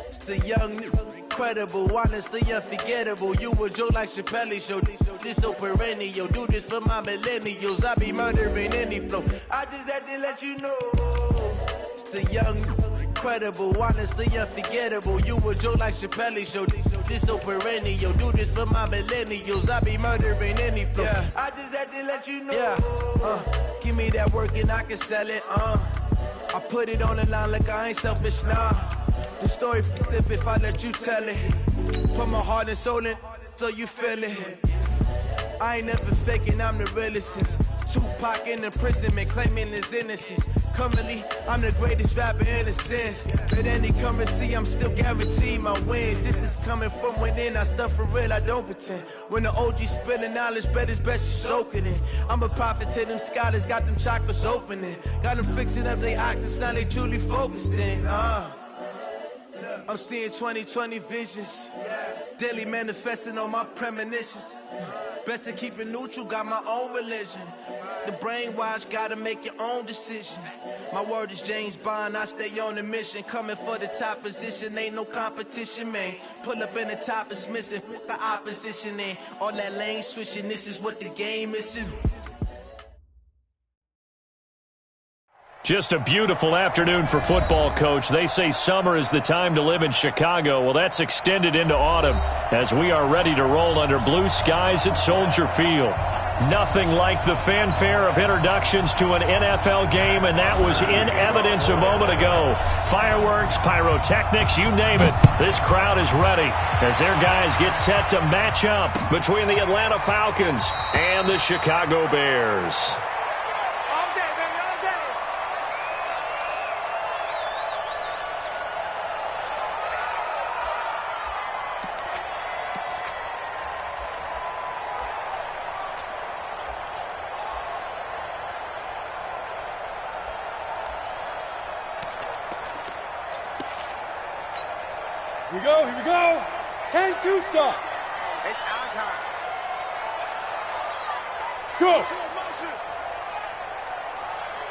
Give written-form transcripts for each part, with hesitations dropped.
It's the young, incredible, honestly unforgettable. You a joke like Chappelle Show. This so perennial. Do this for my millennials. I be murdering any flow. I just had to let you know. It's the young, incredible, honestly unforgettable. You a joke like Chappelle Show. This so perennial. Do this for my millennials. I be murdering any flow. Yeah. I just had to let you know. Yeah. Give me that work and I can sell it. I put it on the line like I ain't selfish, nah. The story flip if I let you tell it. Put my heart and soul in so you feel it. I ain't never faking, I'm the realest since Tupac in imprisonment, claiming his innocence. Currently, I'm the greatest rapper in a sense. But any currency, I'm still guaranteed my wins. This is coming from within, I stuff for real, I don't pretend. When the OG spilling knowledge, bet it's best you soak it in. I'm a prophet to them scholars, got them chakras opening. Got them fixing up they octaves, now they truly focused in. I'm seeing 2020 visions. Daily manifesting on my premonitions. Best to keep it neutral, got my own religion. The brainwash, gotta make your own decision. My word is James Bond, I stay on the mission. Coming for the top position, ain't no competition, man. Pull up in the top is missing, the opposition ain't. All that lane switching, this is what the game is. Just a beautiful afternoon for football, Coach. They say summer is the time to live in Chicago. Well, that's extended into autumn as we are ready to roll under blue skies at Soldier Field. Nothing like the fanfare of introductions to an NFL game, and that was in evidence a moment ago. Fireworks, pyrotechnics, you name it. This crowd is ready as their guys get set to match up between the Atlanta Falcons and the Chicago Bears. Here we go. 10-2 start. It's our time. Go.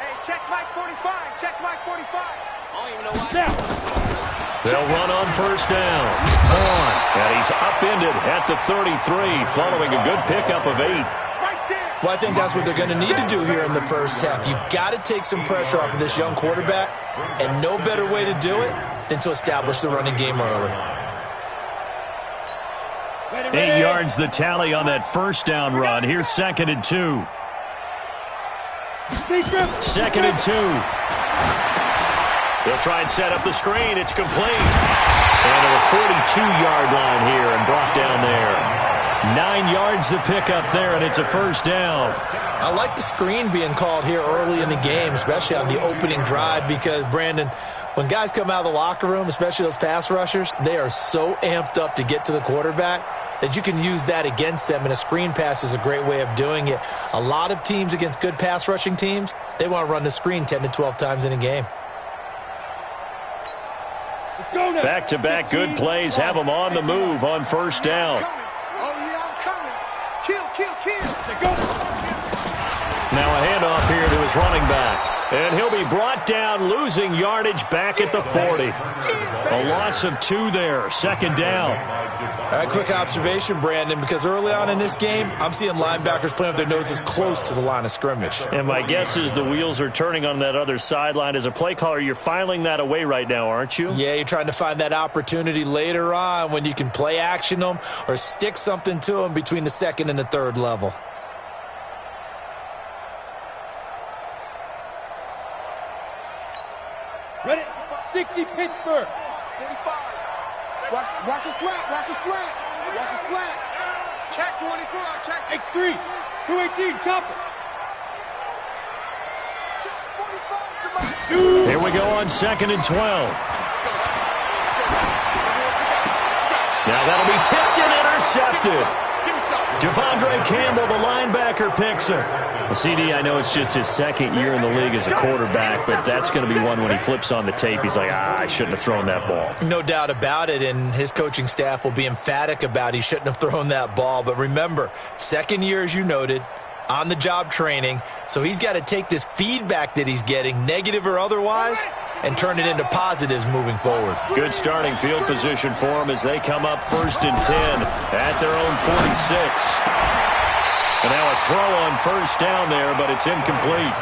Hey, check Mike 45. Check Mike 45. I don't even know why. Now. They'll run on first down. Vaughn, and he's upended at the 33 following a good pickup of 8. Well, I think that's what they're going to need to do here in the first half. You've got to take some pressure off of this young quarterback, and no better way to do it than to establish the running game early. 8 yards the tally on that first down run. Here's 2nd and 2. 2nd and 2. They'll try and set up the screen. It's complete. And to the 42-yard line here and brought down there. 9 yards to pick up there, and it's a first down. I like the screen being called here early in the game, especially on the opening drive, because, Brandon, when guys come out of the locker room, especially those pass rushers, they are so amped up to get to the quarterback that you can use that against them, and a screen pass is a great way of doing it. A lot of teams against good pass rushing teams, they want to run the screen 10 to 12 times in a game. Back-to-back good plays have them on the move on first down. Now a handoff here to his running back. And he'll be brought down, losing yardage back at the 40. A loss of 2 there, 2nd down. All right, quick observation, Brandon, because early on in this game, I'm seeing linebackers playing with their noses close to the line of scrimmage. And my guess is the wheels are turning on that other sideline. As a play caller, you're filing that away right now, aren't you? Yeah, you're trying to find that opportunity later on when you can play action them or stick something to them between the 2nd and the 3rd level. Ready? 60 Pittsburgh. 45. Watch a slant. Watch a slant. Watch a slant. Check 24. Check. X3. 218. Chopper. Check 45. Come on. Here we go on 2nd and 12. Now that'll be tipped and intercepted. Devondre Campbell, the linebacker, picks it. Well, CD, I know it's just his 2nd year in the league as a quarterback, but that's going to be one when he flips on the tape. He's like, I shouldn't have thrown that ball. No doubt about it, and his coaching staff will be emphatic about he shouldn't have thrown that ball. But remember, 2nd year, as you noted, on-the-job training. So he's got to take this feedback that he's getting, negative or otherwise, and turn it into positives moving forward. Good starting field position for them as they come up 1st and 10 at their own 46. And now a throw on 1st down there, but it's incomplete.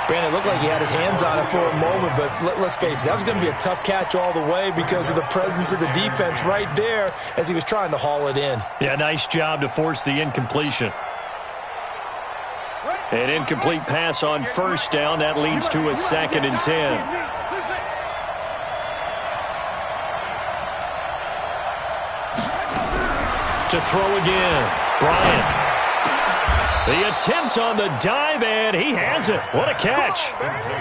Brandon, it looked like he had his hands on it for a moment, but let's face it, that was going to be a tough catch all the way because of the presence of the defense right there as he was trying to haul it in. Yeah, nice job to force the incompletion. An incomplete pass on 1st down. That leads to a 2nd and 10. To throw again, Bryant. The attempt on the dive, and he has it. What a catch.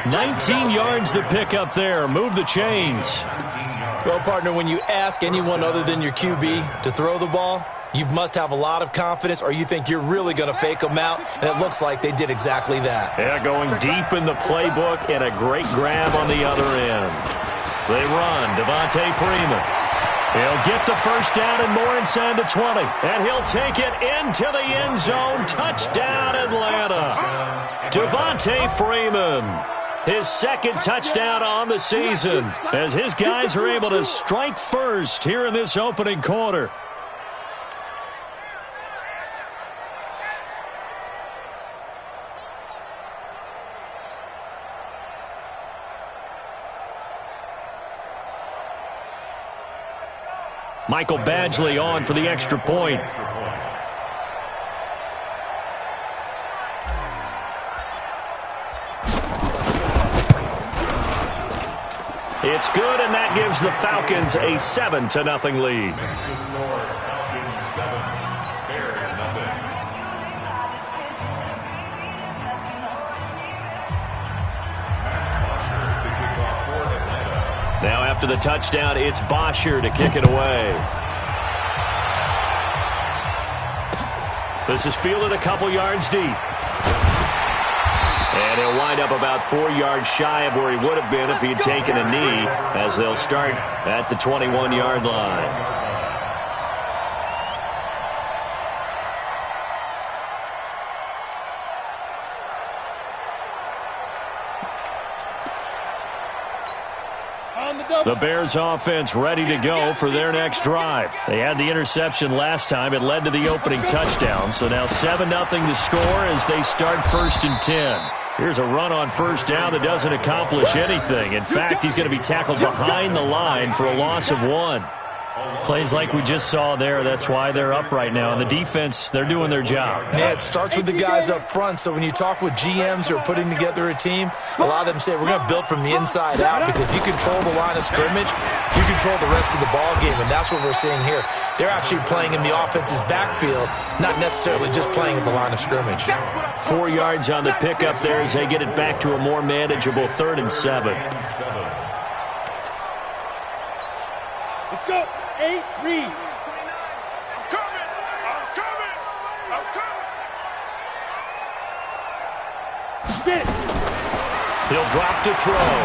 19 yards to pick up there. Move the chains. Well, partner, when you ask anyone other than your QB to throw the ball, you must have a lot of confidence or you think you're really going to fake them out, and it looks like they did exactly that. Yeah, going deep in the playbook and a great grab on the other end. They run. Devontae Freeman. He'll get the 1st down and more inside the 20. And he'll take it into the end zone. Touchdown, Atlanta. Devontae Freeman. His 2nd touchdown on the season as his guys are able to strike first here in this opening quarter. Michael Badgley on for the extra point. It's good, and that gives the Falcons a 7-0 lead. Now after the touchdown, it's Bosher to kick it away. This is fielded a couple yards deep. And he'll wind up about 4 yards shy of where he would have been if he had taken a knee, as they'll start at the 21-yard line. The Bears offense ready to go for their next drive. They had the interception last time. It led to the opening touchdown. So now 7-0 to score as they start 1st and 10. Here's a run on 1st down that doesn't accomplish anything. In fact, he's going to be tackled behind the line for a loss of 1. Plays like we just saw there. That's why they're up right now. And the defense, they're doing their job. Yeah, it starts with the guys up front. So when you talk with GMs who are putting together a team, a lot of them say, we're going to build from the inside out, because if you control the line of scrimmage, you control the rest of the ball game. And that's what we're seeing here. They're actually playing in the offense's backfield, not necessarily just playing at the line of scrimmage. 4 yards on the pickup there as they get it back to a more manageable 3rd and 7. Let's go. 8, read. I'm coming. Get it. He'll drop to throw.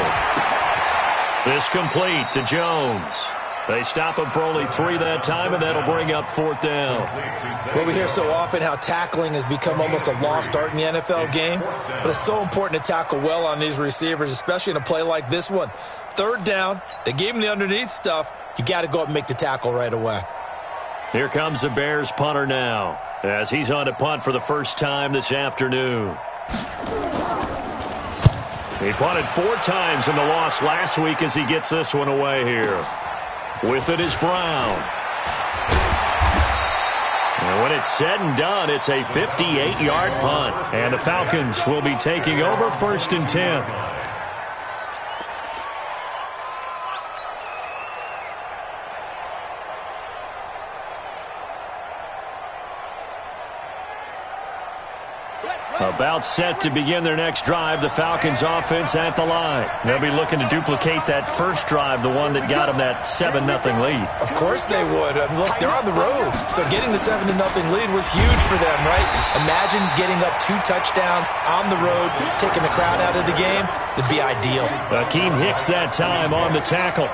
This complete to Jones. They stop him for only 3 that time, and that'll bring up 4th down. Well, we hear so often how tackling has become almost a lost art in the NFL game, but it's so important to tackle well on these receivers, especially in a play like this one. 3rd down, they gave him the underneath stuff. You got to go up and make the tackle right away. Here comes the Bears punter now, as he's on to punt for the first time this afternoon. He punted 4 times in the loss last week as he gets this one away here. With it is Brown. And when it's said and done, it's a 58-yard punt. And the Falcons will be taking over 1st and 10. About set to begin their next drive, the Falcons offense at the line. They'll be looking to duplicate that first drive, the one that got them that 7-0 lead. Of course they would. I mean, look, they're on the road. So getting the 7-0 lead was huge for them, right? Imagine getting up 2 touchdowns on the road, taking the crowd out of the game. It'd be ideal. Akeem Hicks that time on the tackle.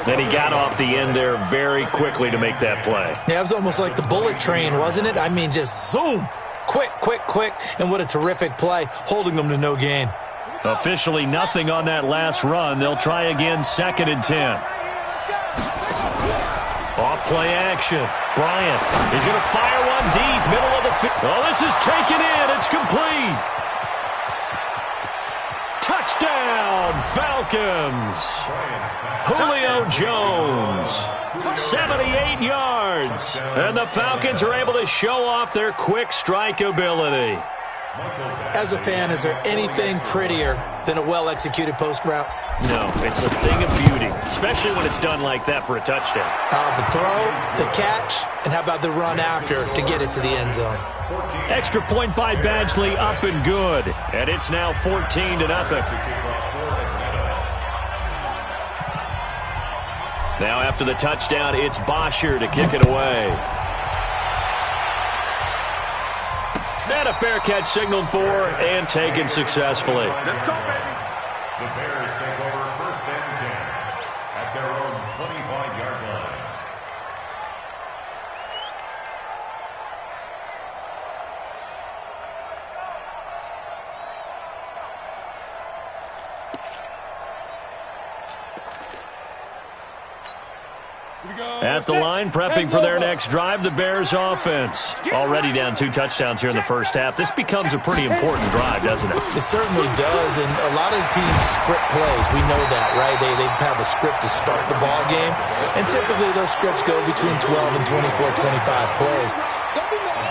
Then he got off the end there very quickly to make that play. Yeah, it was almost like the bullet train, wasn't it? I mean, just zoom. Quick, and what a terrific play, holding them to no gain. Officially nothing on that last run. They'll try again, 2nd and 10. Off play action. Bryant is going to fire one deep, middle of the field. Oh, this is taken in. It's complete. Touchdown, Falcons. Julio Jones, 78 yards. And the Falcons are able to show off their quick strike ability. As a fan, is there anything prettier than a well-executed post route? No, it's a thing of beauty, especially when it's done like that for a touchdown. The throw, the catch, and how about the run after to get it to the end zone? Extra point by Badgley, up and good. And it's now 14-0. Now after the touchdown, it's Bosher to kick it away. And a fair catch signaled for and taken successfully. Let's go, baby. The Bears take over 1st and 10 at their own 25-yard line. At the line, prepping for their next drive, the Bears offense. Already down 2 touchdowns here in the first half. This becomes a pretty important drive, doesn't it? It certainly does, and a lot of the teams script plays. We know that, right? They have a script to start the ball game, and typically those scripts go between 12 and 24, 25 plays.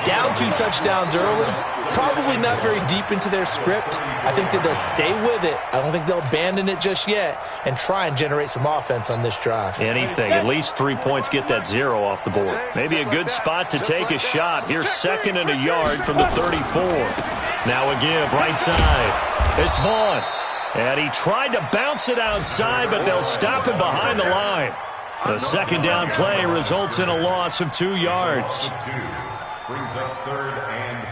Down 2 touchdowns early, probably not very deep into their script. I think that they'll stay with it. I don't think they'll abandon it just yet and try and generate some offense on this drive. Anything. At least 3 points get that 0 off the board. Maybe a good spot to take a shot. Here's 2nd and a yard from the 34. Now a give right side. It's Vaughn. And he tried to bounce it outside, but they'll stop him behind the line. The 2nd down play results in a loss of 2 yards. Brings up 3rd and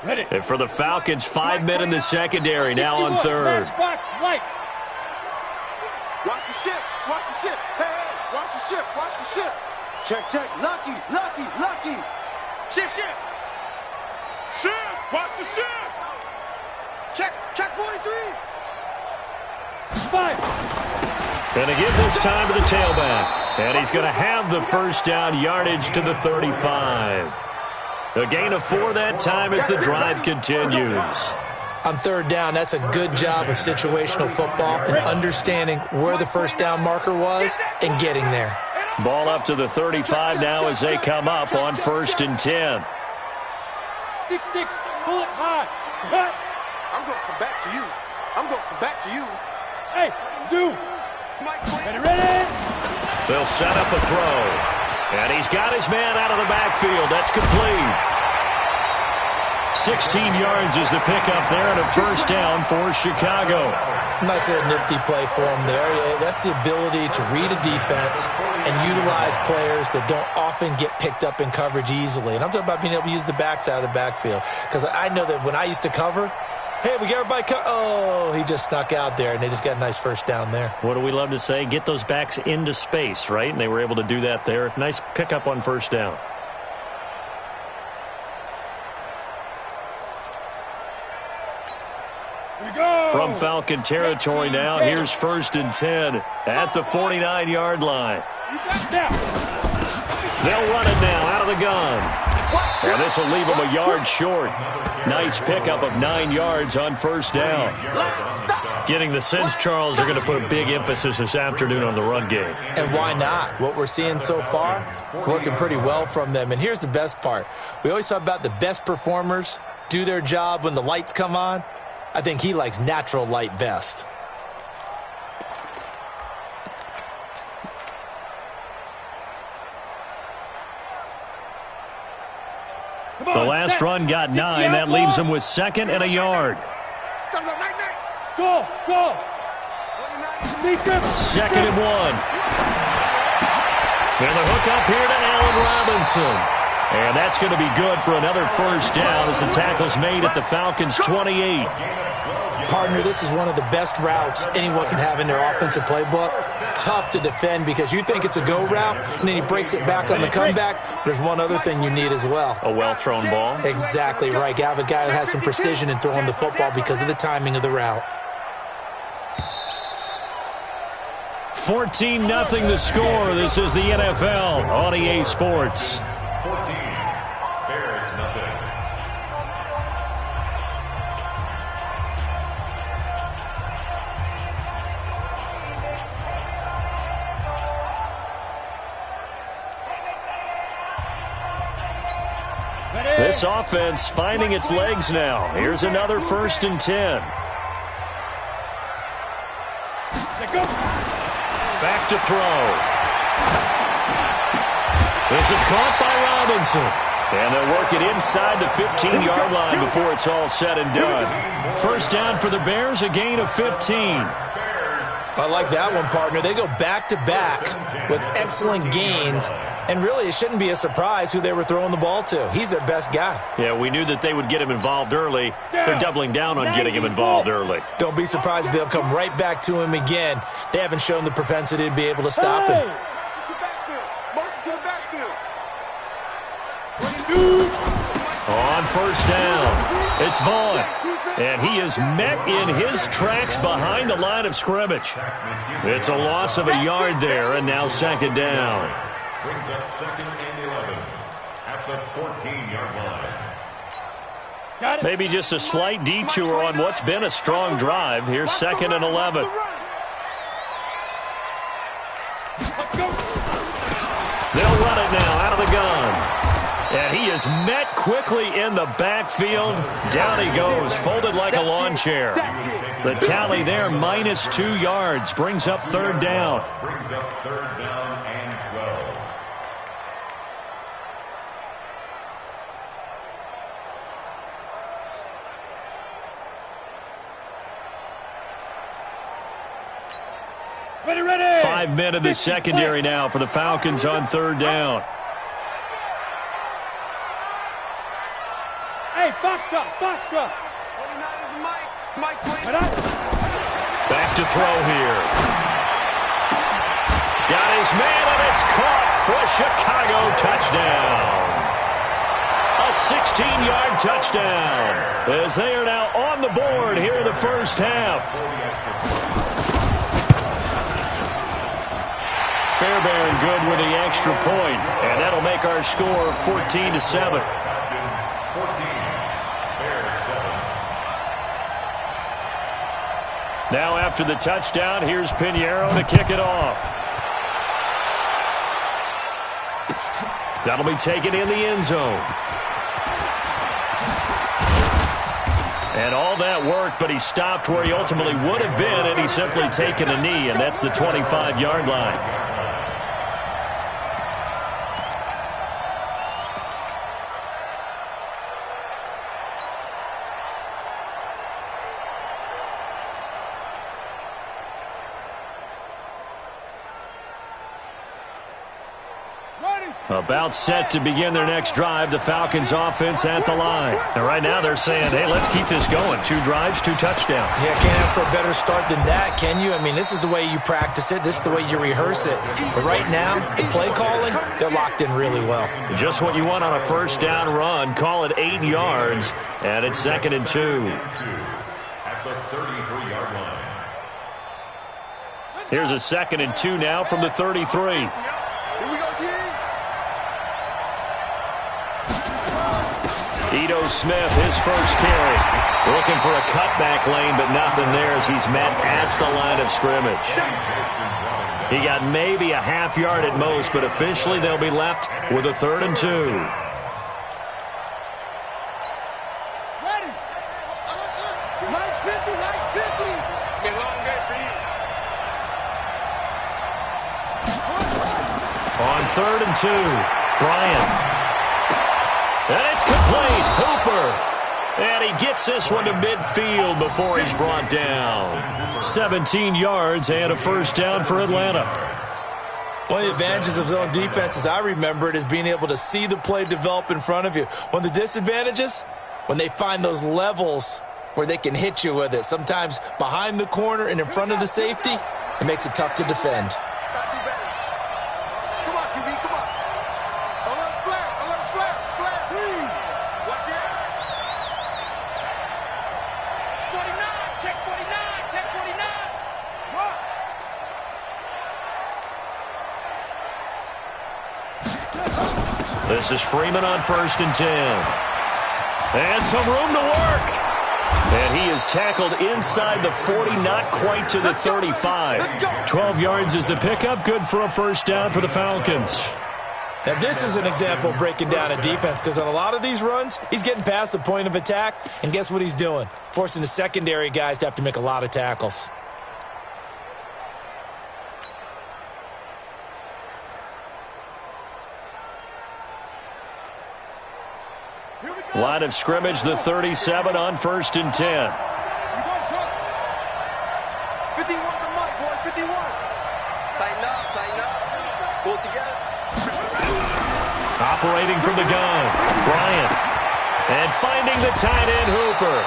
4. Ready. And for the Falcons, 5 men in the secondary now on 3rd. Box, lights. Watch the ship. Watch the ship. Hey, watch the ship. Watch the ship. Check. Lucky. Ship. Watch the ship. Check 43. 5. Going to give this time to the tailback. And he's going to have the 1st down, yardage to the 35. A gain of 4 that time as the drive continues. On 3rd down, that's a good job of situational football and understanding where the 1st down marker was and getting there. Ball up to the 35 now as they come up on 1st and 10. 6-6, pull it high. Cut. I'm going to come back to you. Hey, Zoo. Ready. They'll set up a throw. And he's got his man out of the backfield. That's complete. 16 yards is the pickup there and a 1st down for Chicago. Nice little nifty play for him there. That's the ability to read a defense and utilize players that don't often get picked up in coverage easily. And I'm talking about being able to use the backs out of the backfield. Because I know that when I used to cover, hey, we got everybody oh, he just snuck out there, and they just got a nice 1st down there. What do we love to say? Get those backs into space, right? And they were able to do that there. Nice pickup on 1st down. From Falcon territory now, here's 1st and 10 at the 49-yard line. They'll run it now out of the gun. And this will leave them a yard short. Nice pickup of 9 yards on 1st down. Getting the sense, Charles, are going to put a big emphasis this afternoon on the run game. And why not? What we're seeing so far, it's working pretty well from them. And here's the best part. We always talk about the best performers do their job when the lights come on. I think he likes natural light best. The last run got 9. That leaves him with 2nd and a yard. Go. 2nd and 1. And the hook up here to Allen Robinson. And that's going to be good for another 1st down as the tackle's made at the Falcons' 28. Partner, this is one of the best routes anyone can have in their offensive playbook. Tough to defend because you think it's a go route, and then he breaks it back on the comeback. There's one other thing you need as well. A well-thrown ball? Exactly right. You have a guy who has some precision in throwing the football because of the timing of the route. 14-0 the score. This is the NFL on EA Sports. 14, Bears nothing. This offense finding its legs now. Here's another 1st and 10. Back to throw. This is caught by Robinson. And they'll work it inside the 15-yard line before it's all said and done. 1st down for the Bears, a gain of 15. I like that one, partner. They go back-to-back with excellent gains. And really, it shouldn't be a surprise who they were throwing the ball to. He's their best guy. Yeah, we knew that they would get him involved early. They're doubling down on getting him involved early. Don't be surprised if they'll come right back to him again. They haven't shown the propensity to be able to stop him. On 1st down, it's Vaughn. And he is met in his tracks behind the line of scrimmage. It's a loss of a yard there, and now 2nd down. Brings up 2nd and 11 at the 14-yard line. Maybe just a slight detour on what's been a strong drive. Here's 2nd and 11. They'll run it now out of the gun. And he is met quickly in the backfield. Down he goes, folded like a lawn chair. The tally there, -2 yards, brings up 3rd down. Brings up 3rd down and 12. Ready. 5 men in the secondary now for the Falcons on 3rd down. Hey, Foxtrot. 49 is Mike 20. Back to throw here. Got his man, and it's caught for a Chicago touchdown. A 16-yard touchdown as they are now on the board here in the 1st half. Fairbairn good with the extra point, and that'll make our score 14-7. 14, Bears 7. Now after the touchdown, here's Pinheiro to kick it off. That'll be taken in the end zone. And all that worked, but he stopped where he ultimately would have been, and he's simply taken a knee, and that's the 25-yard line. About set to begin their next drive, the Falcons offense at the line. And right now they're saying, hey, let's keep this going. 2 drives, 2 touchdowns. Yeah, can't ask for a better start than that, can you? I mean, this is the way you practice it. This is the way you rehearse it. But right now, the play calling, they're locked in really well. Just what you want on a 1st down run. Call it 8 yards, and it's 2nd and 2. At the 33-yard line. Here's a 2nd and 2 now from the 33. Ito Smith, his first carry. Looking for a cutback lane, but nothing there as he's met at the line of scrimmage. He got maybe a half yard at most, but officially they'll be left with a 3rd and 2. Ready. Nice 50. On 3rd and 2, Bryant. And it's complete. Hooper. And he gets this one to midfield before he's brought down. 17 yards and a 1st down for Atlanta. One of the advantages of zone defense, as I remember it, is being able to see the play develop in front of you. One of the disadvantages, when they find those levels where they can hit you with it. Sometimes behind the corner and in front of the safety, it makes it tough to defend. This is Freeman on 1st and 10. And some room to work. And he is tackled inside the 40, not quite to the 35. 12 yards is the pickup. Good for a first down for the Falcons. Now, this is an example of breaking down a defense, because on a lot of these runs, he's getting past the point of attack, and guess what he's doing? Forcing the secondary guys to have to make a lot of tackles. Line of scrimmage, the 37 on 1st and 10. 51 to Mike, boys, 51. Tighten up. Pull it together. Operating from the gun, Bryant. And finding the tight end, Hooper.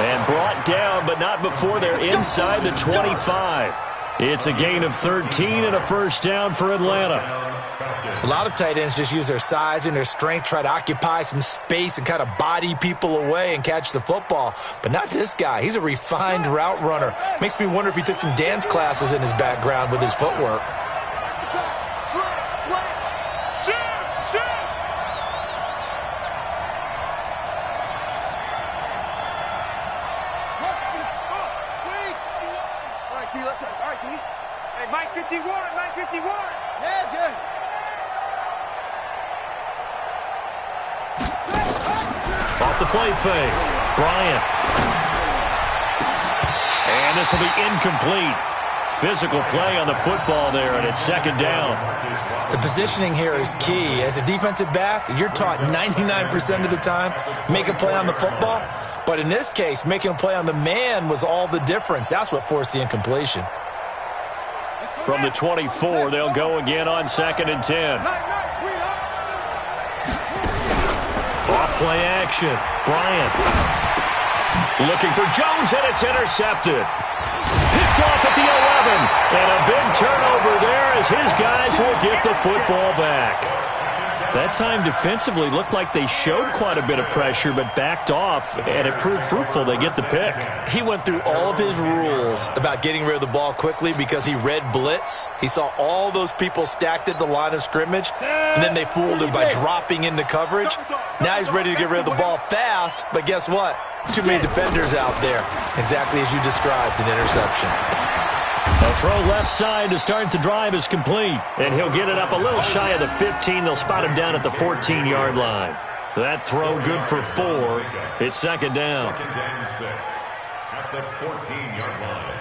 And brought down, but not before they're inside the 25. It's a gain of 13 and a first down for Atlanta. A lot of tight ends just use their size and their strength, try to occupy some space and kind of body people away and catch the football. But not this guy. He's a refined route runner. Makes me wonder if he took some dance classes in his background with his footwork. Mike 51, Mike 51. Yeah. Off the play fake, Bryant. And this will be incomplete. Physical play on the football there, and it's 2nd down. The positioning here is key. As a defensive back, you're taught 99% of the time, make a play on the football. But in this case, making a play on the man was all the difference. That's what forced the incompletion. From the 24, they'll go again on 2nd and 10. Off play action. Bryant. Looking for Jones, and it's intercepted. Picked off at the 11. And a big turnover there as his guys will get the football back. That time defensively looked like they showed quite a bit of pressure but backed off, and it proved fruitful. They get the pick. He went through all of his rules about getting rid of the ball quickly because he read blitz. He saw all those people stacked at the line of scrimmage, and then they fooled him by dropping into coverage. Now he's ready to get rid of the ball fast, but guess what? Too many defenders out there. Exactly as you described, an interception. A throw left side to start the drive is complete, and he'll get it up a little shy of the 15. They'll spot him down at the 14-yard line. That throw good for 4. It's 2nd down. 2nd and 6 at the 14-yard line.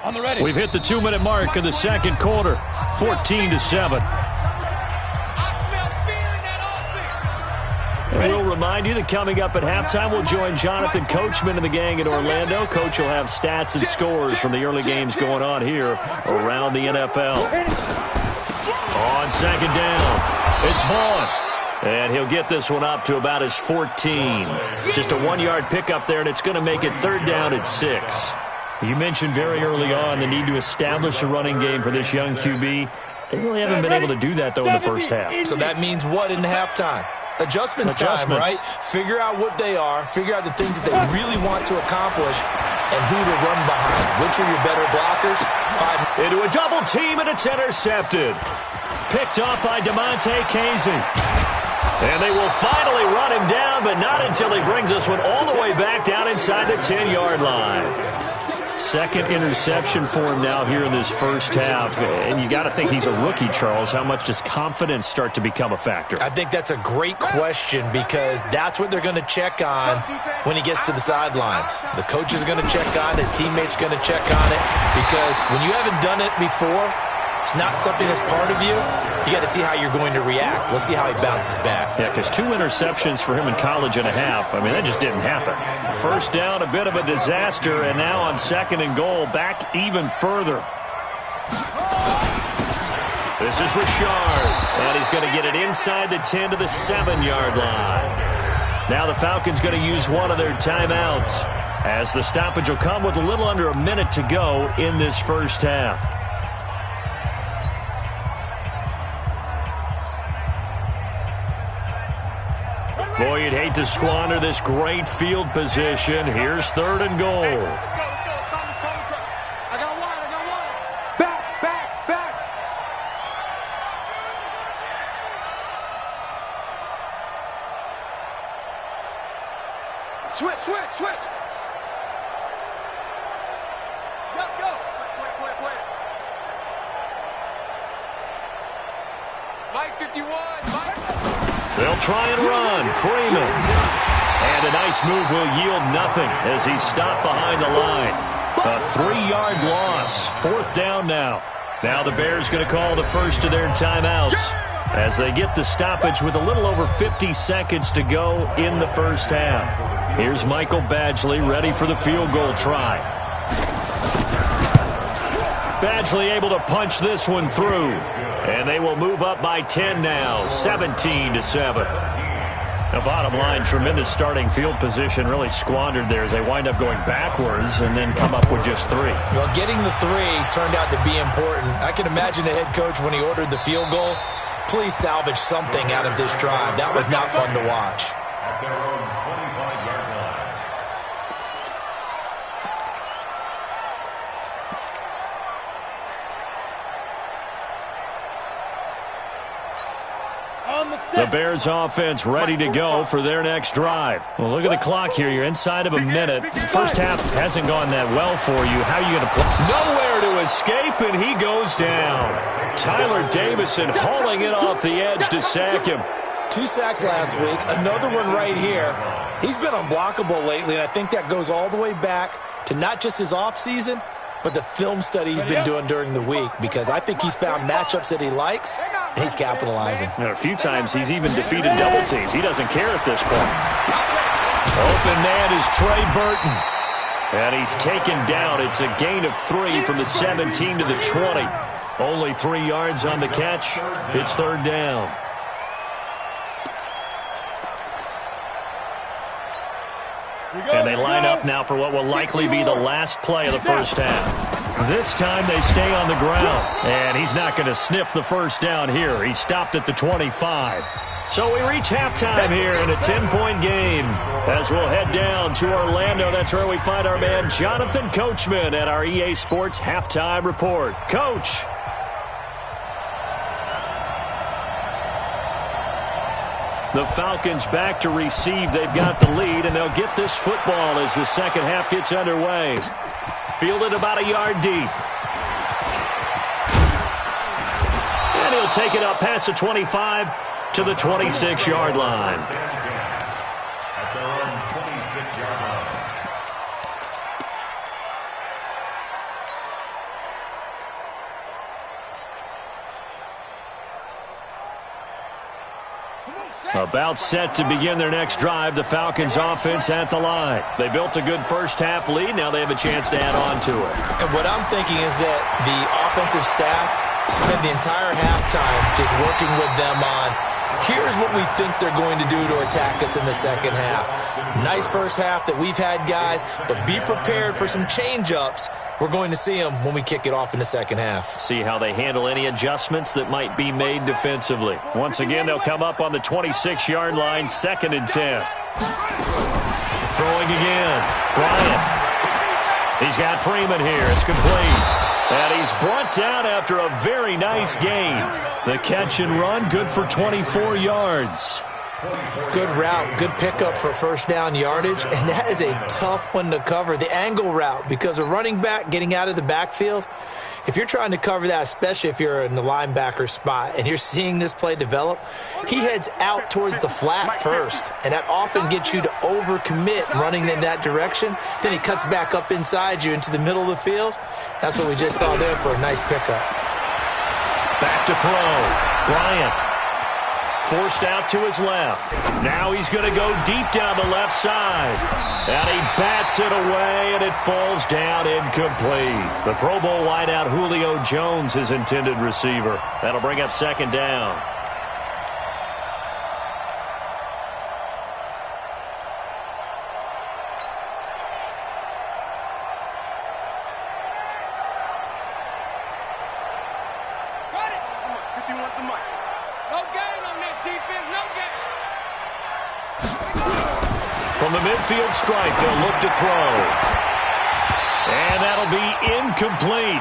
On the ready. We've hit the 2-minute mark of the 2nd quarter, 14-7. And we'll remind you that coming up at halftime, we'll join Jonathan Coachman and the gang in Orlando. Coach will have stats and scores from the early games going on here around the NFL. On 2nd down, it's Vaughn. And he'll get this one up to about his 14. Just a 1-yard pickup there, and it's going to make it 3rd down at 6. You mentioned very early on the need to establish a running game for this young QB. They really haven't been able to do that, though, in the first half. So that means what in halftime? Adjustments time, right? Figure out what they are, figure out the things that they really want to accomplish, and who to run behind. Which are your better blockers? Into a double team, and it's intercepted. Picked off by DeMonte Casey. And they will finally run him down, but not until he brings this one all the way back down inside the 10-yard line. 2nd interception for him now here in this first half. And you got to think he's a rookie, Charles. How much does confidence start to become a factor? I think that's a great question because that's what they're going to check on when he gets to the sidelines. The coach is going to check on it. His teammates are going to check on it because when you haven't done it before, it's not something that's part of you. You got to see how you're going to react. Let's see how he bounces back. Yeah, because 2 interceptions for him in college and a half. I mean, that just didn't happen. First down, a bit of a disaster, and now on 2nd and goal, back even further. This is Richard, and he's going to get it inside the 10 to the 7-yard line. Now the Falcons going to use one of their timeouts as the stoppage will come with a little under a minute to go in this first half. Boy, you'd hate to squander this great field position. Here's 3rd and goal. Switch. Go. Play it. Mike 51. They'll try and run. Freeman. And a nice move will yield nothing as he's stopped behind the line. A 3-yard loss. 4th down now. Now the Bears going to call the first of their timeouts as they get the stoppage with a little over 50 seconds to go in the first half. Here's Michael Badgley ready for the field goal try. Badgley able to punch this one through. And they will move up by 10 now, 17-7. Now, bottom line, tremendous starting field position really squandered there as they wind up going backwards and then come up with just 3. Well, getting the 3 turned out to be important. I can imagine the head coach when he ordered the field goal. Please salvage something out of this drive. That was not fun to watch. At their own 25-yard line. The Bears offense ready to go for their next drive. Well, look at the clock here. You're inside of a minute. The first half hasn't gone that well for you. How are you going to play? Nowhere to escape, and he goes down. Tyler Davison hauling it off the edge to sack him. 2 sacks last week, another one right here. He's been unblockable lately, and I think that goes all the way back to not just his offseason, but the film study he's been doing during the week, because I think he's found matchups that he likes, and he's capitalizing. A few times he's even defeated double teams. He doesn't care at this point. Open man is Trey Burton. And he's taken down. It's a gain of 3 from the 17 to the 20. Only 3 yards on the catch. It's 3rd down. And they line up now for what will likely be the last play of the first half. This time they stay on the ground. And he's not going to sniff the first down here. He stopped at the 25. So we reach halftime here in a 10-point game. As we'll head down to Orlando, that's where we find our man Jonathan Coachman at our EA Sports Halftime Report. Coach. The Falcons back to receive. They've got the lead, and they'll get this football as the second half gets underway. Fielded about a yard deep. And he'll take it up past the 25 to the 26-yard line. At their own 26-yard line. About set to begin their next drive, the Falcons offense at the line. They built a good first half lead. Now they have a chance to add on to it. And what I'm thinking is that the offensive staff spent the entire halftime just working with them on, here's what we think they're going to do to attack us in the second half. Nice first half that we've had, guys, but be prepared for some change-ups. We're going to see them when we kick it off in the second half. See how they handle any adjustments that might be made defensively. Once again, they'll come up on the 26-yard line, 2nd and 10. Throwing again. Bryant. He's got Freeman here. It's complete. And he's brought down after a very nice gain. The catch and run, good for 24 yards. Good route, good pickup for first down yardage, and that is a tough one to cover. The angle route, because a running back getting out of the backfield, if you're trying to cover that, especially if you're in the linebacker spot and you're seeing this play develop, he heads out towards the flat first, and that often gets you to overcommit running in that direction. Then he cuts back up inside you into the middle of the field. That's what we just saw there for a nice pickup. Back to throw. Bryant. Forced out to his left. Now he's going to go deep down the left side. And he bats it away, and it falls down incomplete. The Pro Bowl wideout Julio Jones, his intended receiver. That'll bring up 2nd down. the mic. No gain on this defense, no gain. From the midfield stripe, they'll look to throw. And that'll be incomplete.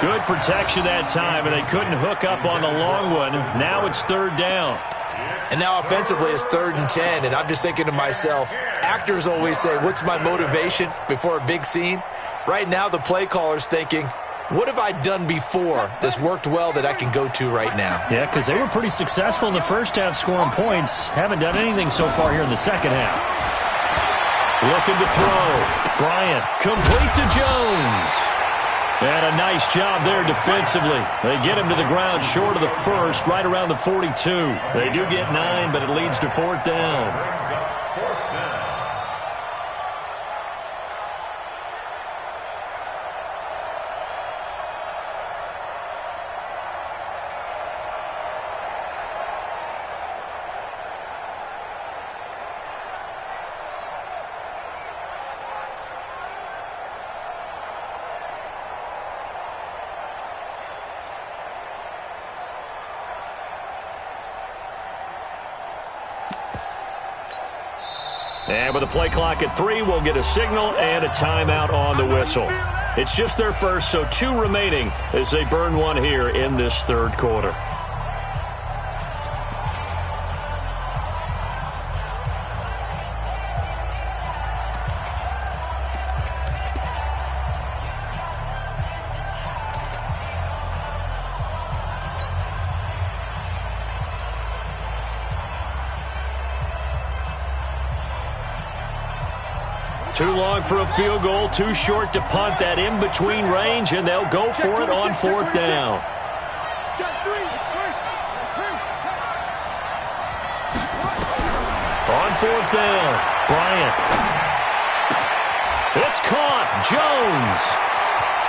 Good protection that time, and they couldn't hook up on the long one. Now it's third down. And now offensively it's 3rd and 10, and I'm just thinking to myself, actors always say, what's my motivation before a big scene? Right now the play caller's thinking, what have I done before that's worked well that I can go to right now? Yeah, because they were pretty successful in the first half scoring points. Haven't done anything so far here in the second half. Looking to throw. Bryant, complete to Jones. And a nice job there defensively. They get him to the ground short of the first, right around the 42. They do get 9, but it leads to 4th down. And with a play clock at 3, we'll get a signal and a timeout on the whistle. It's just their first, so 2 remaining as they burn one here in this third quarter. Too long for a field goal, too short to punt that in-between range, and they'll go for it on 4th down. On 4th down, Bryant. It's caught, Jones.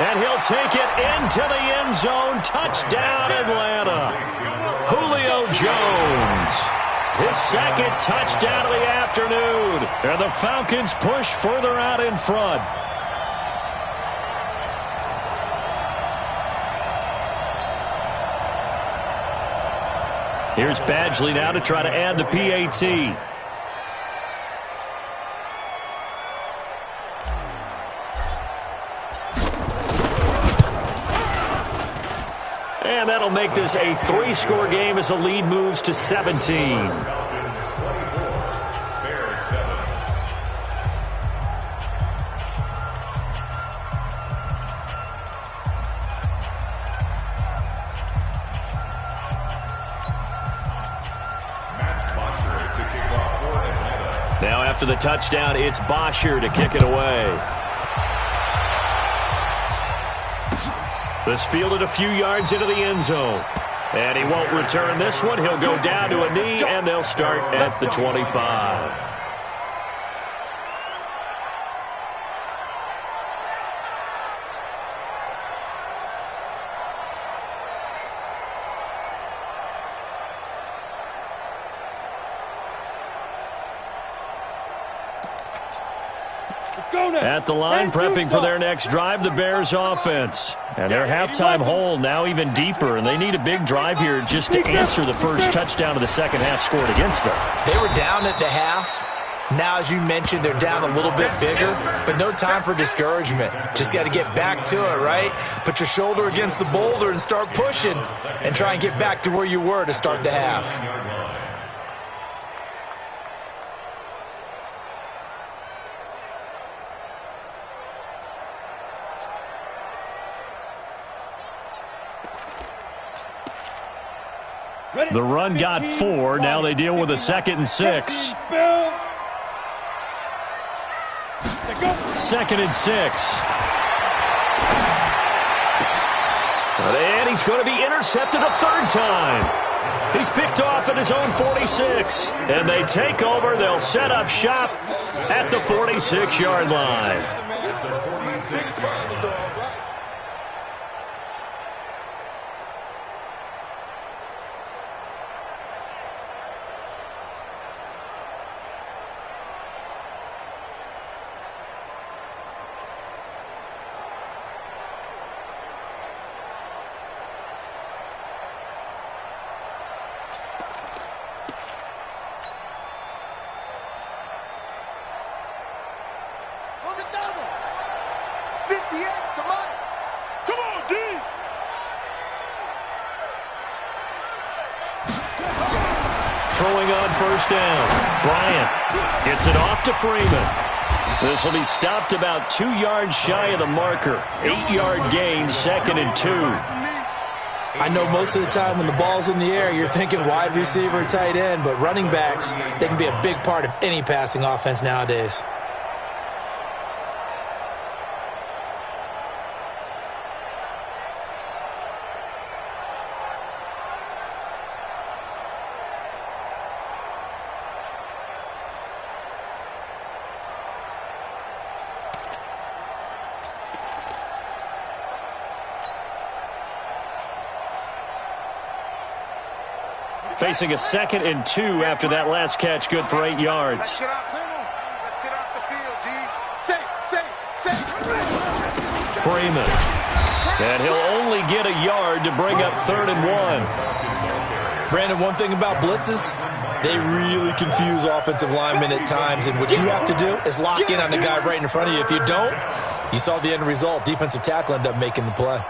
And he'll take it into the end zone. Touchdown, Atlanta. Julio Jones. His second touchdown of the afternoon. And the Falcons push further out in front. Here's Badgley now to try to add the PAT. And that'll make this a 3-score game as the lead moves to 17. Now after the touchdown, it's Bosher to kick it away. This fielded a few yards into the end zone. And he won't return this one. He'll go down to a knee, and they'll start at the 25. At the line, prepping for their next drive, the Bears offense. And their halftime hole now even deeper, and they need a big drive here just to answer the first touchdown of the second half scored against them. They were down at the half. Now, as you mentioned, they're down a little bit bigger, but no time for discouragement. Just got to get back to it, right? Put your shoulder against the boulder and start pushing and try and get back to where you were to start the half. The run got 4. Now they deal with a 2nd and 6. 2nd and 6. And he's going to be intercepted a 3rd time. He's picked off at his own 46. And they take over. They'll set up shop at the 46-yard line. 58, come on. Come on, D. Throwing on first down. Bryant gets it off to Freeman. This will be stopped about 2 yards shy of the marker. 8-yard gain, 2nd and 2. I know most of the time when the ball's in the air, you're thinking wide receiver, tight end, but running backs, they can be a big part of any passing offense nowadays. Facing a 2nd and 2 after that last catch, good for 8 yards. Let's get off the field, D. Safe. Freeman. And he'll only get a yard to bring up 3rd and 1. Brandon, one thing about blitzes, they really confuse offensive linemen at times, and what you have to do is lock in on the guy right in front of you. If you don't, you saw the end result. Defensive tackle ended up making the play.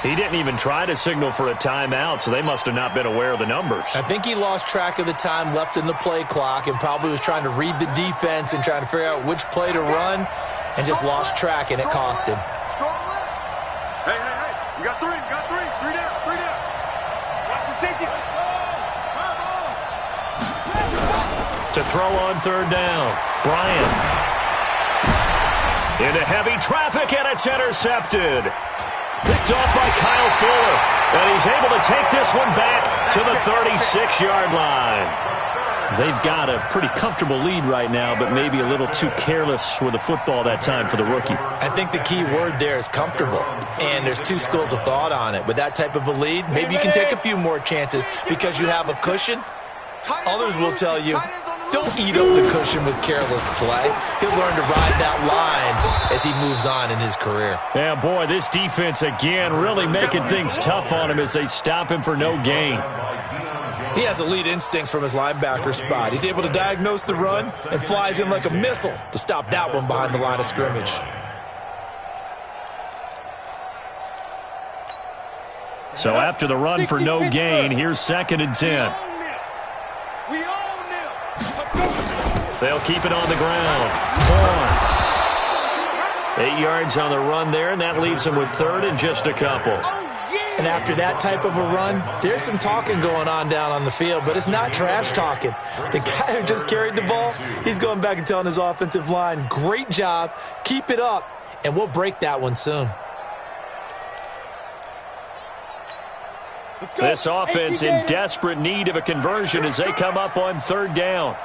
He didn't even try to signal for a timeout, so they must have not been aware of the numbers. I think he lost track of the time left in the play clock and probably was trying to read the defense and trying to figure out which play to run and just lost track, and it cost him. Hey. You got three. Three down. Watch the safety. To throw on 3rd down. Bryant. Into heavy traffic, and it's intercepted. Picked off by Kyle Fuller. And he's able to take this one back to the 36-yard line. They've got a pretty comfortable lead right now, but maybe a little too careless with the football that time for the rookie. I think the key word there is comfortable, and there's two schools of thought on it. With that type of a lead, maybe you can take a few more chances because you have a cushion. Others will tell you, don't eat up the cushion with careless play. He'll learn to ride that line as he moves on in his career. Yeah, boy, this defense again really making things tough on him as they stop him for no gain. He has elite instincts from his linebacker spot. He's able to diagnose the run and flies in like a missile to stop that one behind the line of scrimmage. So after the run for no gain, here's 2nd and 10. They'll keep it on the ground. 8 yards on the run there, and that leaves them with 3rd and just a couple. And after that type of a run, there's some talking going on down on the field, but it's not trash talking. The guy who just carried the ball, he's going back and telling his offensive line, great job, keep it up, and we'll break that one soon. This offense in desperate need of a conversion as they come up on 3rd down.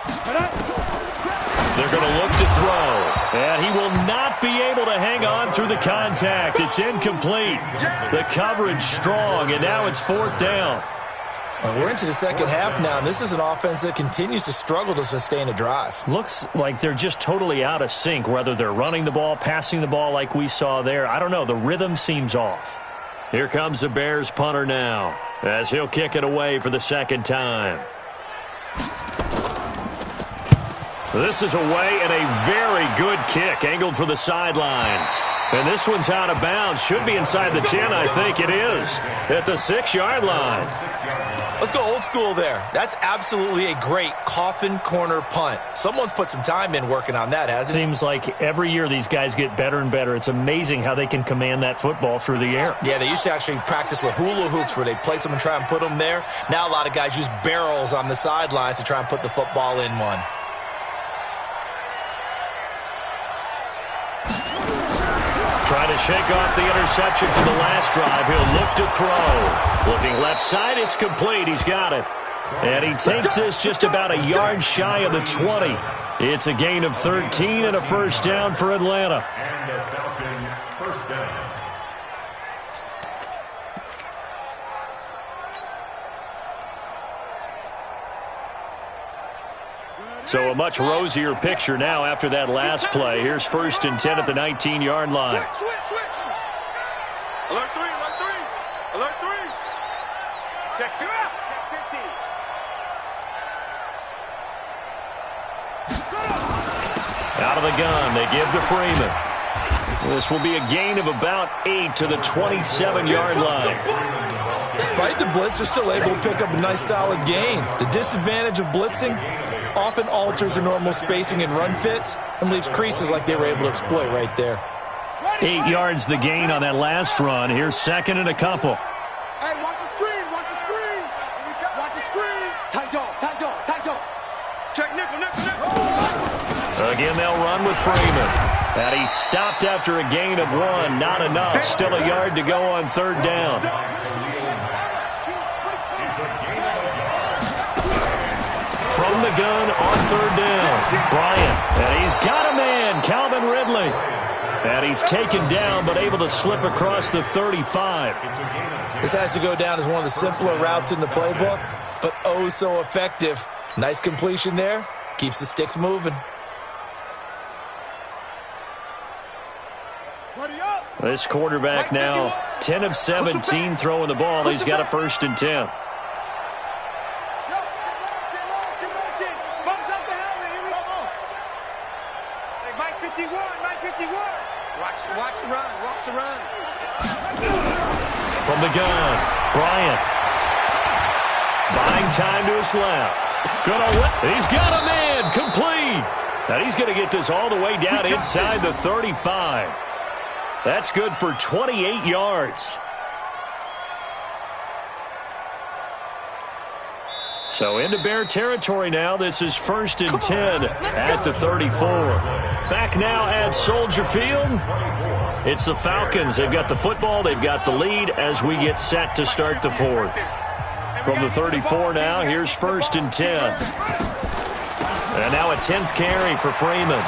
They're going to look to throw, and he will not be able to hang on through the contact. It's incomplete. The coverage strong, and now it's 4th down. We're into the second half now, and this is an offense that continues to struggle to sustain a drive. Looks like they're just totally out of sync, whether they're running the ball, passing the ball like we saw there. I don't know. The rhythm seems off. Here comes the Bears punter now as he'll kick it away for the 2nd time. This is away and a very good kick, angled for the sidelines. And this one's out of bounds. Should be inside the 10, I think it is, at the 6-yard line. Let's go old school there. That's absolutely a great coffin corner punt. Someone's put some time in working on that, hasn't it? Seems like every year these guys get better and better. It's amazing how they can command that football through the air. Yeah, they used to actually practice with hula hoops where they place them and try and put them there. Now a lot of guys use barrels on the sidelines to try and put the football in one. Trying to shake off the interception from the last drive. He'll look to throw. Looking left side, it's complete. He's got it. And he takes this just about a yard shy of the 20. It's a gain of 13 and a first down for Atlanta. And a Falcon first down. So a much rosier picture now after that last play. Here's 1st and 10 at the 19-yard line. Switch. Alert 3, alert 3. Alert 3. Check 2 out. Check 15. Out of the gun, they give to Freeman. This will be a gain of about 8 to the 27-yard line. Despite the blitz, they're still able to pick up a nice solid gain. The disadvantage of blitzing often alters the normal spacing and run fits and leaves creases like they were able to exploit right there. 8 yards the gain on that last run. Here's 2nd and a couple. Hey, watch the screen. Watch the screen. Watch the screen. Tight dog. Check nickel. Again, they'll run with Freeman. And he's stopped after a gain of 1. Not enough. Still a yard to go on 3rd down. From the gun on 3rd down. Bryant. And he's got a man. Calvin Ridley. And he's taken down but able to slip across the 35. This has to go down as one of the simpler routes in the playbook, but oh so effective. Nice completion there. Keeps the sticks moving. This quarterback now 10 of 17 throwing the ball. He's got a 1st and 10. Watch the run. From the gun, Bryant. Buying time to his left. He's got a man. Complete. Now he's going to get this all the way down inside the 35. That's good for 28 yards. So into Bear territory now. This is 1st and 10 at the 34. Back now at Soldier Field. It's the Falcons. They've got the football. They've got the lead as we get set to start the 4th. From the 34 now, here's 1st and 10. And now a 10th carry for Freeman.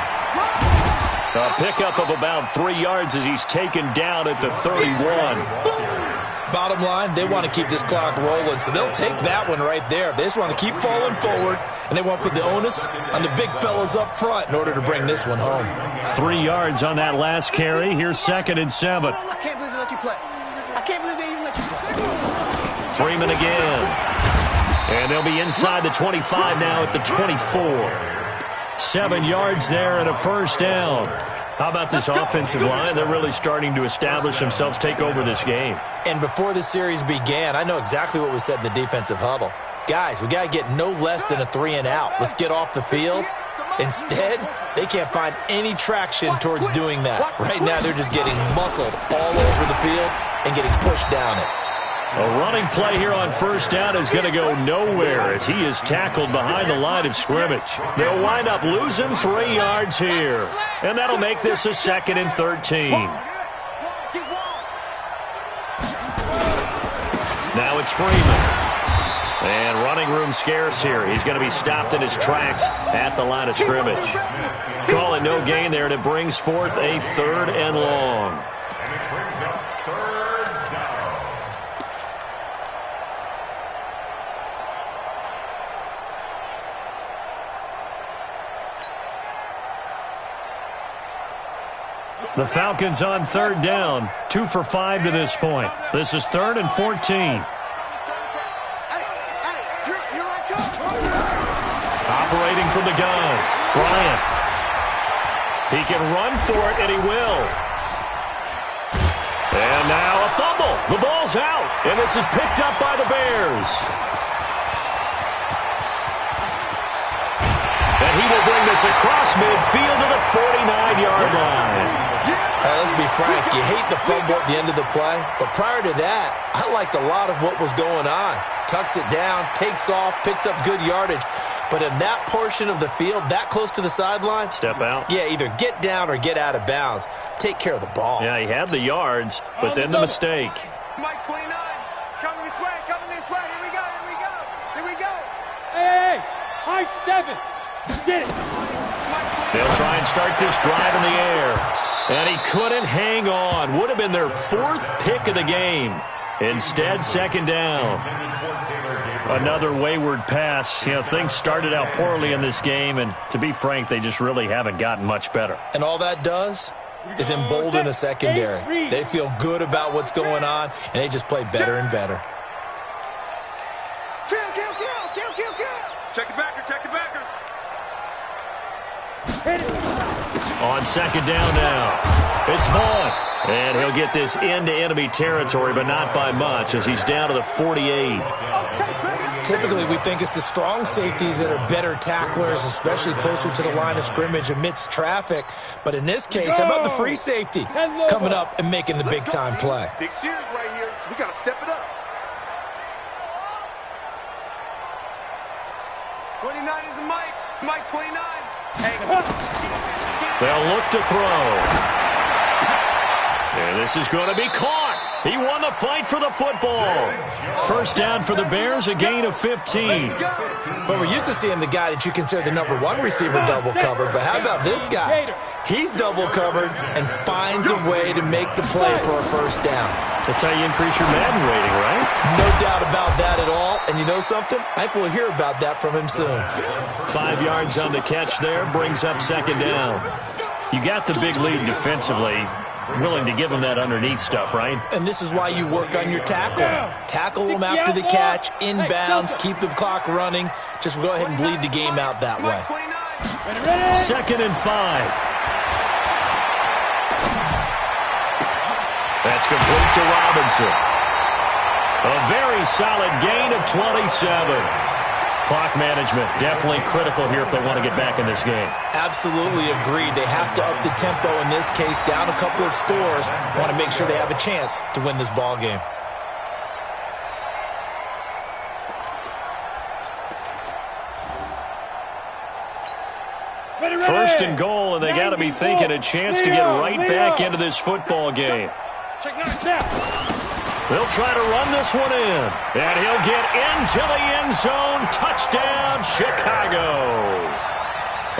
A pickup of about 3 yards as he's taken down at the 31. Bottom line, they want to keep this clock rolling, so they'll take that one right there. They just want to keep falling forward, and they want to put the onus on the big fellas up front in order to bring this one home. 3 yards on that last carry. Here's 2nd and 7. I can't believe they let you play. I can't believe they even let you play. Freeman again. And they'll be inside the 25 now at the 24. 7 yards there and a 1st down. How about this offensive line? They're really starting to establish themselves, take over this game. And before the series began, I know exactly what was said in the defensive huddle. Guys, we got to get no less than a 3 and out. Let's get off the field. Instead, they can't find any traction towards doing that. Right now, they're just getting muscled all over the field and getting pushed down it. A running play here on 1st down is going to go nowhere as he is tackled behind the line of scrimmage. They'll wind up losing 3 yards here. And that'll make this a 2nd and 13. Now it's Freeman. And running room scarce here. He's going to be stopped in his tracks at the line of scrimmage. Calling no gain there, and it brings forth a 3rd and long. And it brings up 3rd down. The Falcons on 3rd down. 2 for 5 to this point. This is 3rd and 14. Operating from the gun, Bryant. He can run for it, and he will. And now a fumble. The ball's out, and this is picked up by the Bears. And he will bring this across midfield to the 49-yard line. Let's be frank, you hate the fumble at the end of the play, but prior to that, I liked a lot of what was going on. Tucks it down, takes off, picks up good yardage. But in that portion of the field, that close to the sideline, step out. Yeah, either get down or get out of bounds. Take care of the ball. Yeah, he had the yards, but then the mistake. Mike 29. It's coming this way, coming this way. Here we go, here we go, here we go. 7. Get it. They'll try and start this drive in the air. And he couldn't hang on. Would have been their 4th pick of the game. Instead, 2nd down. Another wayward pass. You know, things started out poorly in this game, and to be frank, they just really haven't gotten much better. And all that does is embolden a secondary. They feel good about what's going on, and they just play better and better. Kill. Check the backer. On 2nd down now, it's Vaughn. And he'll get this into enemy territory, but not by much, as he's down to the 48. Typically, we think it's the strong safeties that are better tacklers, especially closer to the line of scrimmage amidst traffic. But in this case, how about the free safety coming up and making the big-time play? Big series right here. We got to step it up. 29 is the Mike. Mike 29. They'll look to throw. And this is going to be caught. He won the fight for the football. First down for the Bears, a gain of 15. But we're used to seeing the guy that you consider the number 1 receiver double covered. But how about this guy? He's double covered and finds a way to make the play for a first down. That's how you increase your Madden rating, right? No doubt about that at all. And you know something? I think we'll hear about that from him soon. 5 yards on the catch there, brings up 2nd down. You got the big lead defensively. Willing to give them that underneath stuff, right? And this is why you work on your tackling. Tackle them after the catch, inbounds, keep the clock running. Just go ahead and bleed the game out that way. 2nd and 5. That's complete to Robinson. A very solid gain of 27. Clock management definitely critical here if they want to get back in this game. Absolutely agreed. They have to up the tempo in this case, down a couple of scores. Want to make sure they have a chance to win this ball game. First and goal, and they got to be thinking a chance to get right back into this football game. They'll try to run this one in, and he'll get into the end zone. Touchdown, Chicago.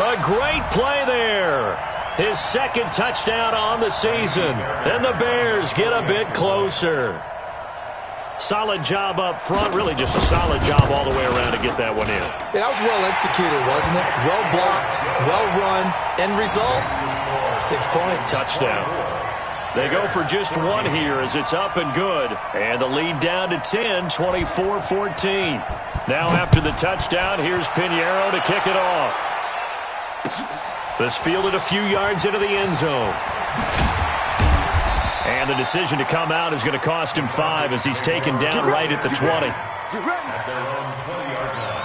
A great play there. His 2nd touchdown on the season, and the Bears get a bit closer. Solid job up front, really just a solid job all the way around to get that one in. Yeah, that was well executed, wasn't it? Well blocked, well run, end result, 6 points. Touchdown. They go for just 1 here as it's up and good. And the lead down to 10, 24-14. Now after the touchdown, here's Pinheiro to kick it off. This fielded a few yards into the end zone. And the decision to come out is going to cost him 5 as he's taken down right at the 20. At their own 20-yard line.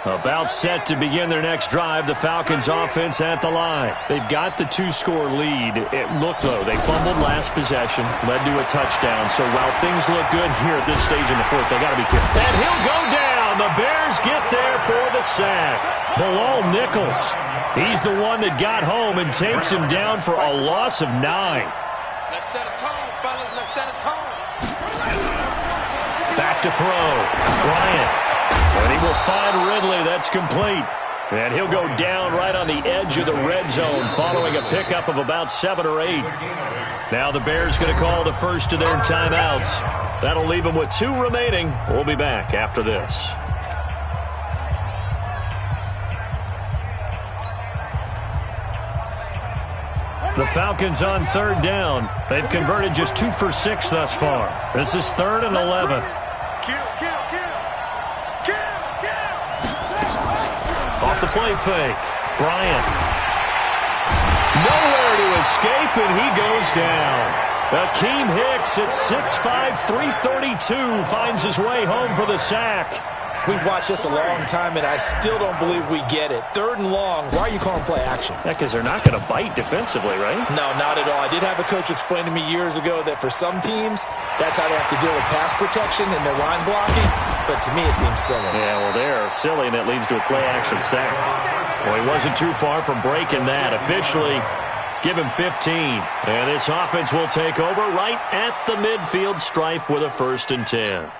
About set to begin their next drive, the Falcons offense at the line. They've got the 2-score lead. Look, though, they fumbled last possession, led to a touchdown. So while things look good here at this stage in the 4th, they got to be careful. And he'll go down. The Bears get there for the sack. Bilal Nichols. He's the one that got home and takes him down for a loss of 9. Let's set a tone, fellas. Let's set a tone. Back to throw. Bryant. And he will find Ridley. That's complete. And he'll go down right on the edge of the red zone following a pickup of about 7 or 8. Now the Bears going to call the first of their timeouts. That'll leave them with 2 remaining. We'll be back after this. The Falcons on 3rd down. They've converted just 2 for 6 thus far. This is 3rd and 11. Off the play fake. Bryant. Nowhere to escape, and he goes down. Akeem Hicks at 6'5", 332 finds his way home for the sack. We've watched this a long time, and I still don't believe we get it. 3rd and long. Why are you calling play action? Yeah, because they're not going to bite defensively, right? No, not at all. I did have a coach explain to me years ago that for some teams, that's how they have to deal with pass protection and their line blocking. But to me, it seems silly. Yeah, well, they're silly, and it leads to a play-action sack. Well, he wasn't too far from breaking that. Officially, Give him 15. And this offense will take over right at the midfield stripe with a 1st and 10.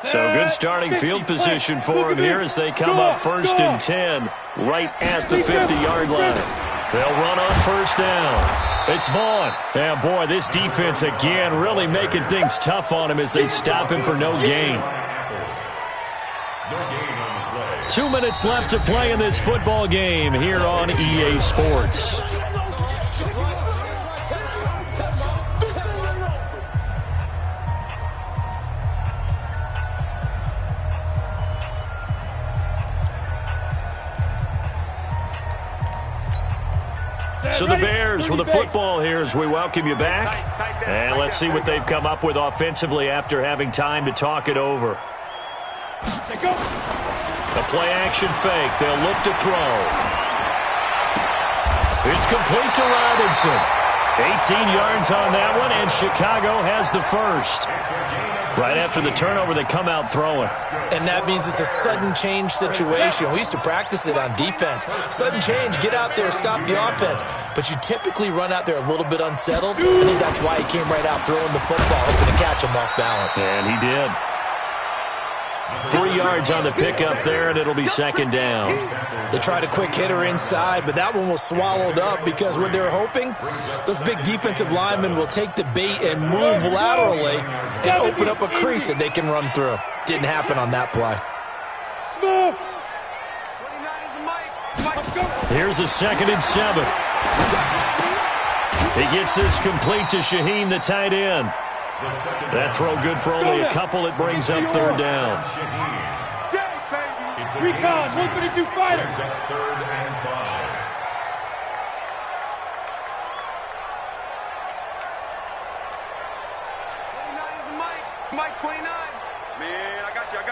So good starting field position for him here as they come up 1st and 10 right at the 50-yard line. They'll run on 1st down. It's Vaughn. And boy, this defense again really making things tough on him as they stop him for no gain. 2 minutes left to play in this football game here on EA Sports. So the Bears with the football here as we welcome you back. And let's see what they've come up with offensively after having time to talk it over. A play-action fake. They'll look to throw. It's complete to Robinson. 18 yards on that one, and Chicago has the 1st. Right after the turnover, they come out throwing. And that means it's a sudden change situation. We used to practice it on defense. Sudden change, get out there, stop the offense. But you typically run out there a little bit unsettled. I think that's why he came right out throwing the football, hoping to catch him off balance. And he did. 3 yards on the pickup there, and it'll be 2nd down. They tried a quick hitter inside, but that one was swallowed up because what they're hoping, those big defensive linemen will take the bait and move laterally and open up a crease that they can run through. Didn't happen on that play. Here's a 2nd and 7. He gets this complete to Shaheen, the tight end. That throw good for only a couple. It brings up 3rd down. Recon, 132 fighters. 3rd and 5. Mike 29. Man, I got you.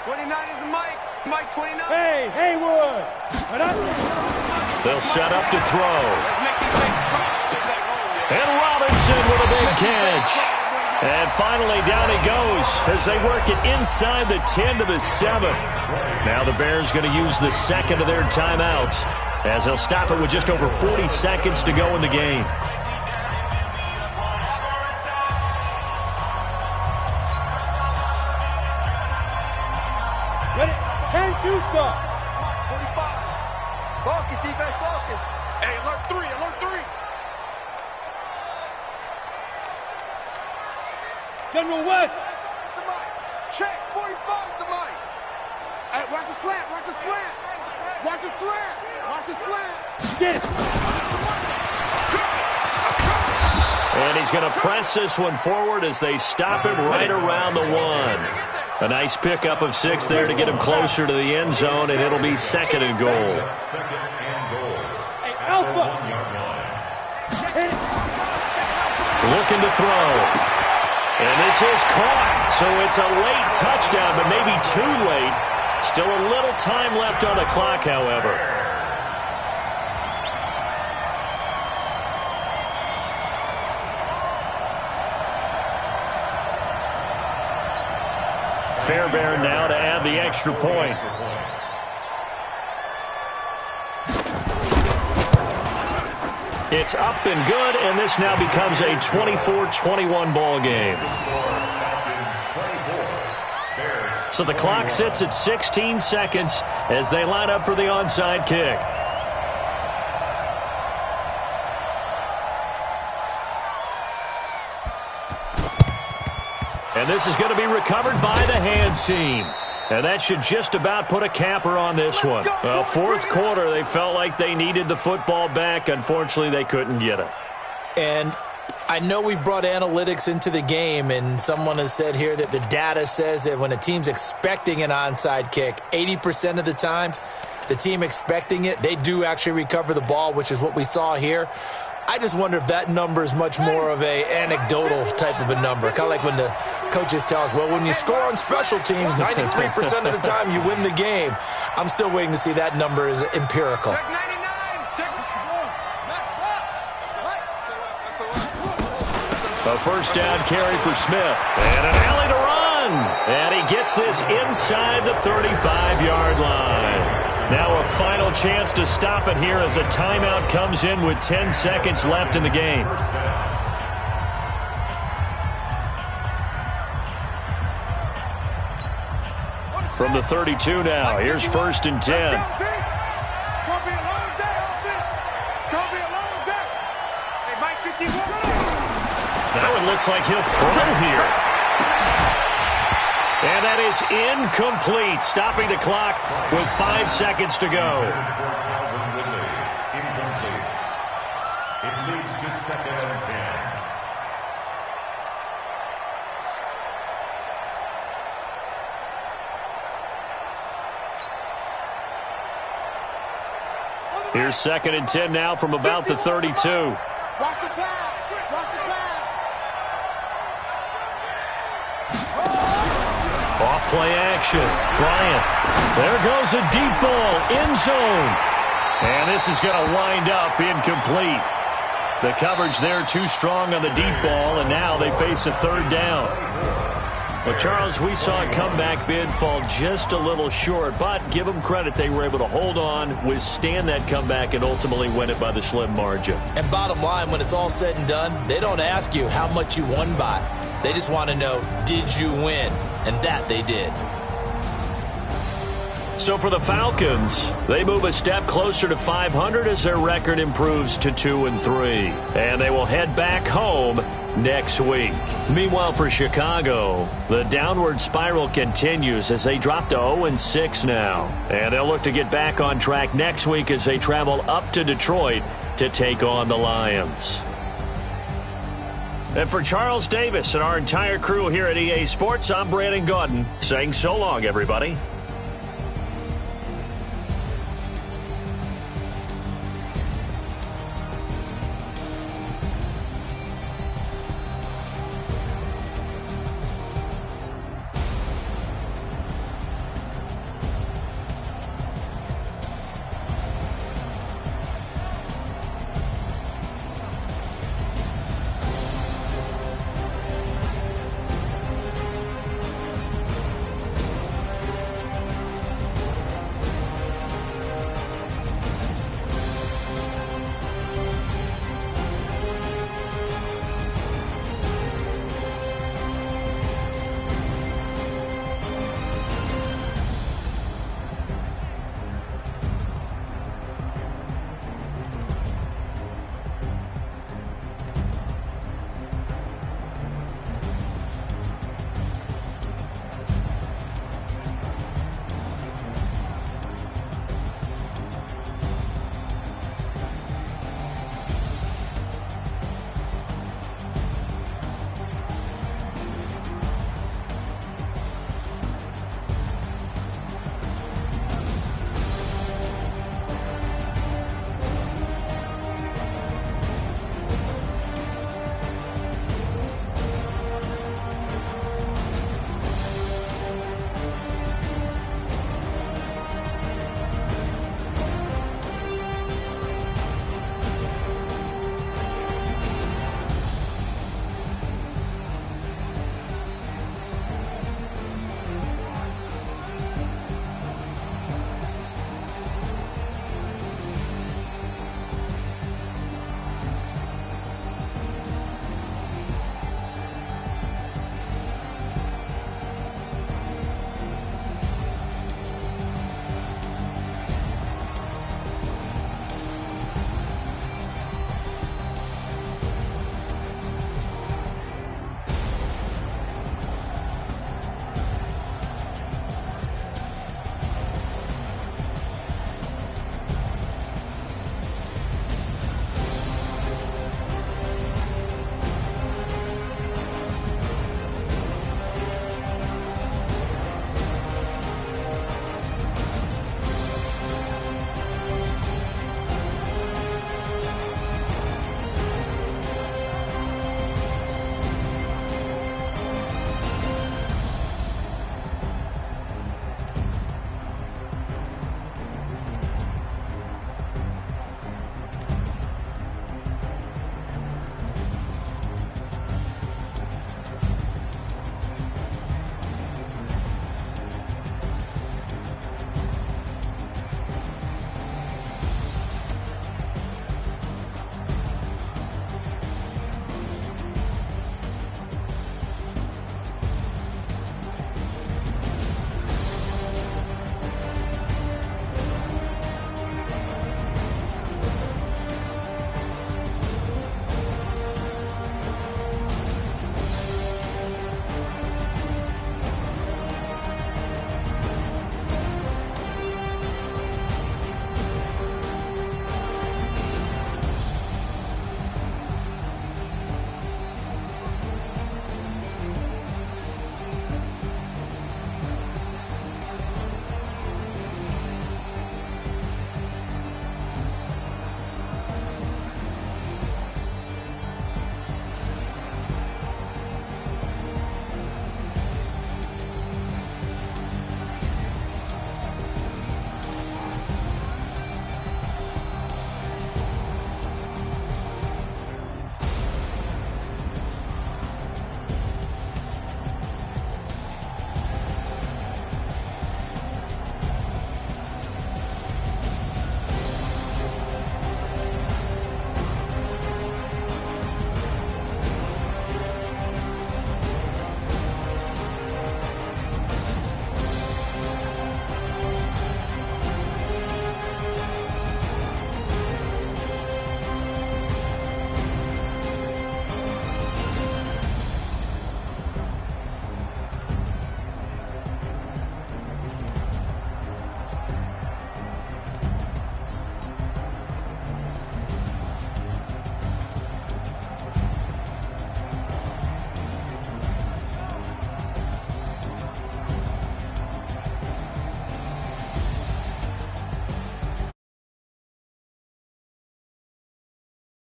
29 is the Mike 29. Hey, Haywood. They'll set up to throw. And Robinson with a big catch. And finally, down he goes as they work it inside the 10 to the 7. Now the Bears going to use the 2nd of their timeouts as they'll stop it with just over 40 seconds to go in the game. Ready? 10-2 start. 45. Focus, defense, focus. Hey, alert 3. General West. The Mike. Check. 45 the Mike. Hey, watch the slant. Get it. And he's going to press this one forward as they stop him right around the 1. A nice pickup of 6 there to get him closer to the end zone, and it'll be 2nd and goal. Hey, Alpha. Looking to throw. And this is caught. So it's a late touchdown, but maybe too late. Still a little time left on the clock, however. Fairbairn now to add the extra point. It's up and good, and this now becomes a 24-21 ball game. So the clock sits at 16 seconds as they line up for the onside kick. And this is going to be recovered by the hands team. And that should just about put a capper on this one. Well, 4th quarter, they felt like they needed the football back. Unfortunately, they couldn't get it. And I know we brought analytics into the game, and someone has said here that the data says that when a team's expecting an onside kick, 80% of the time, the team expecting it, they do actually recover the ball, which is what we saw here. I just wonder if that number is much more of a anecdotal type of a number. Kind of like when the coaches tell us, well, when you score on special teams, 93% of the time you win the game. I'm still waiting to see that number is empirical. Check 99. Check. A 1st down carry for Smith. And an alley to run. And he gets this inside the 35-yard line. Now a final chance to stop it here as a timeout comes in with 10 seconds left in the game. From the 32 now, here's 1st and 10. It's going to be a long day, offense. It's going to be a long day. Hey, Mike 51. Now it looks like he'll throw here. And that is incomplete, stopping the clock with 5 seconds to go. Incomplete. It leads to 2nd and 10. Here's 2nd and 10 now from about the 32. Watch the pass. Watch the pass. Off play action. Bryant. There goes a deep ball. End zone. And this is going to wind up incomplete. The coverage there too strong on the deep ball, and now they face a 3rd down. Well, Charles, we saw a comeback bid fall just a little short, but give them credit. They were able to hold on, withstand that comeback, and ultimately win it by the slim margin. And bottom line, when it's all said and done, they don't ask you how much you won by. They just want to know, did you win? And that they did. So for the Falcons, they move a step closer to 500 as their record improves to 2-3. And they will head back home next week. Meanwhile, for Chicago, the downward spiral continues as they drop to 0-6 now. And they'll look to get back on track next week as they travel up to Detroit to take on the Lions. And for Charles Davis and our entire crew here at EA Sports, I'm Brandon Gaudin saying so long, everybody.